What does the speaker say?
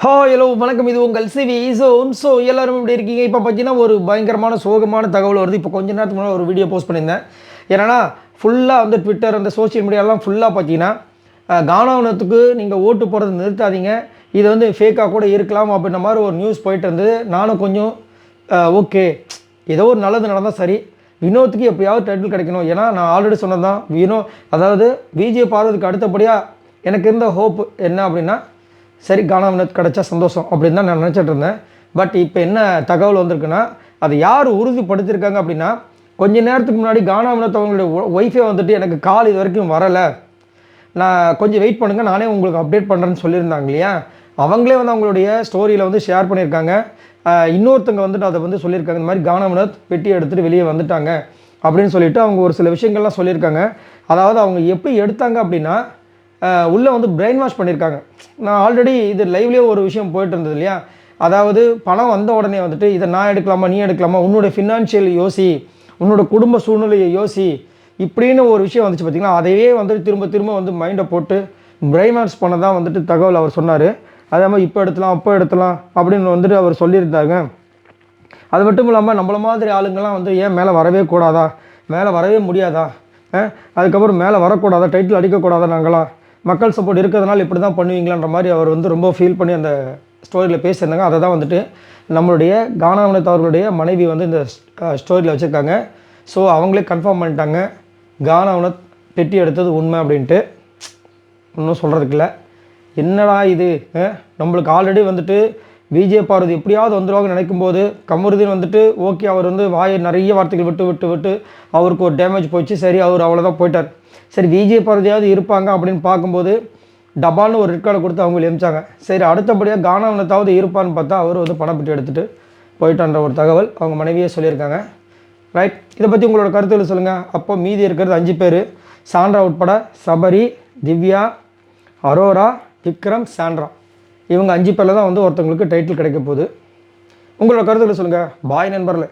Hello வணக்கம். இது உங்கள் சிவி ஸோ எல்லோரும் இப்படி இருக்கீங்க. இப்போ பார்த்தீங்கன்னா ஒரு பயங்கரமான சோகமான தகவல் வருது. இப்போ கொஞ்ச நேரத்துக்கு முன்னாடி ஒரு வீடியோ போஸ்ட் பண்ணியிருந்தேன். ஏன்னா ஃபுல்லாக வந்து ட்விட்டர் அந்த சோஷியல் மீடியாலாம் ஃபுல்லாக பார்த்தீங்கன்னா கானாவனத்துக்கு நீங்கள் ஓட்டு போடுறது நிறுத்தாதீங்க, இது வந்து ஃபேக்காக கூட இருக்கலாம் அப்படின்ற மாதிரி ஒரு நியூஸ் போயிட்டு இருந்தது. நானும் கொஞ்சம் ஓகே, ஏதோ ஒரு நல்லது நடந்தால் சரி, வினோத்துக்கு எப்படியாவது டைட்டில் கிடைக்கணும். ஏன்னா நான் ஆல்ரெடி சொன்னதான், அதாவது விஜய் பார்வதுக்கு அடுத்தபடியாக எனக்கு இருந்த ஹோப் என்ன அப்படின்னா, சரி கானா வினோத் கிடச்சா சந்தோஷம் அப்படின்னு தான் நான் நினச்சிட்டு இருந்தேன். பட் இப்போ என்ன தகவல் வந்திருக்குன்னா, அதை யார் உறுதிப்படுத்தியிருக்காங்க அப்படின்னா, கொஞ்ச நேரத்துக்கு முன்னாடி கானா வினோத் அவங்களுடைய ஒய்ஃபே வந்துட்டு எனக்கு கால் இது வரைக்கும் வரலை, நான் கொஞ்சம் வெயிட் பண்ணுங்கள், நானே உங்களுக்கு அப்டேட் பண்ணுறேன்னு சொல்லியிருந்தாங்க இல்லையா. அவங்களே வந்து அவங்களுடைய ஸ்டோரியில் வந்து ஷேர் பண்ணியிருக்காங்க. இன்னொருத்தங்க வந்துட்டு அதை வந்து சொல்லியிருக்காங்க, இந்த மாதிரி கானா வினோத் பெட்டி எடுத்துகிட்டு வெளியே வந்துட்டாங்க அப்படின்னு சொல்லிட்டு அவங்க ஒரு சில விஷயங்கள்லாம் சொல்லியிருக்காங்க. அதாவது அவங்க எப்படி எடுத்தாங்க அப்படின்னா, உள்ளே வந்து பிரெயின் வாஷ் பண்ணியிருக்காங்க. நான் ஆல்ரெடி இது லைவ்லேயே ஒரு விஷயம் போயிட்டு இருந்தது இல்லையா. அதாவது பணம் வந்த உடனே வந்துட்டு இதை நான் எடுக்கலாமா நீ எடுக்கலாமா, உன்னோட ஃபினான்ஷியல் யோசி, உன்னோட குடும்ப சூழ்நிலையை யோசி, இப்படின்னு ஒரு விஷயம் வந்துச்சு பார்த்திங்களா. அதையே வந்துட்டு திரும்ப திரும்ப வந்து மைண்டை போட்டு பிரெயின் வாஷ் பண்ண தான் வந்துட்டு தகவல் அவர் சொன்னார். அதே மாதிரி இப்போ எடுக்கலாம் அப்போ எடுக்கலாம் அப்படின்னு வந்துட்டு அவர் சொல்லியிருந்தாங்க. அது மட்டும் இல்லாமல் நம்மள மாதிரி ஆளுங்கள்லாம் வந்து ஏன் மேலே வரவே கூடாதா, மேலே வரவே முடியாதா, அதுக்கப்புறம் மேலே வரக்கூடாதா, டைட்டில் அடிக்கக்கூடாதா, நாங்களாம் மக்கள் சப்போர்ட் இருக்கிறதுனால இப்படி தான் பண்ணுவீங்களான்ற மாதிரி அவர் வந்து ரொம்ப ஃபீல் பண்ணி அந்த ஸ்டோரியில் பேசியிருந்தாங்க. அதை தான் வந்துட்டு நம்மளுடைய கானா வினோத் அவர்களுடைய மனைவி வந்து இந்த ஸ்டோரியில் வச்சுருக்காங்க. ஸோ அவங்களே கன்ஃபார்ம் பண்ணிட்டாங்க, கானா வினோத் பெட்டி எடுத்தது உண்மை அப்படின்ட்டு. இன்னும் சொல்கிறதுக்கு என்னடா இது, நம்மளுக்கு ஆல்ரெடி வந்துட்டு விஜய் பார்வதி எப்படியாவது வந்துடுவாங்க நினைக்கும்போது கமருதீன் வந்துட்டு ஓகே, அவர் வந்து வாயை நிறைய வார்த்தைகள் விட்டு விட்டு விட்டு அவருக்கு ஒரு டேமேஜ் போயிடுச்சு. சரி, அவர் அவ்வளோதான் போயிட்டார். சரி, விஜய் பார்வதியாவது இருப்பாங்க அப்படின்னு பார்க்கும்போது டபால்னு ஒரு ரெட் கார்டை கொடுத்து அவங்க எமிச்சாங்க. சரி, அடுத்தபடியாக கானா வினோத்தாவது இருப்பான்னு பார்த்தா அவர் வந்து பணப்பெட்டி எடுத்துகிட்டு போயிட்டான்ற ஒரு தகவல் அவங்க மனைவியே சொல்லியிருக்காங்க. ரைட், இதை பற்றி உங்களோட கருத்துக்கள் சொல்லுங்கள். அப்போ மீதி இருக்கிறது 5 பேர், சாண்ட்ரா உட்பட சபரி, திவ்யா, அரோரா, விக்ரம், சாண்ட்ரா, இவங்க 5 பேரில் தான் வந்து ஒருத்தவங்களுக்கு டைட்டில் கிடைக்க போகுது. உங்களோட கருத்துக்களை சொல்லுங்கள். பாய் நண்பர்களே.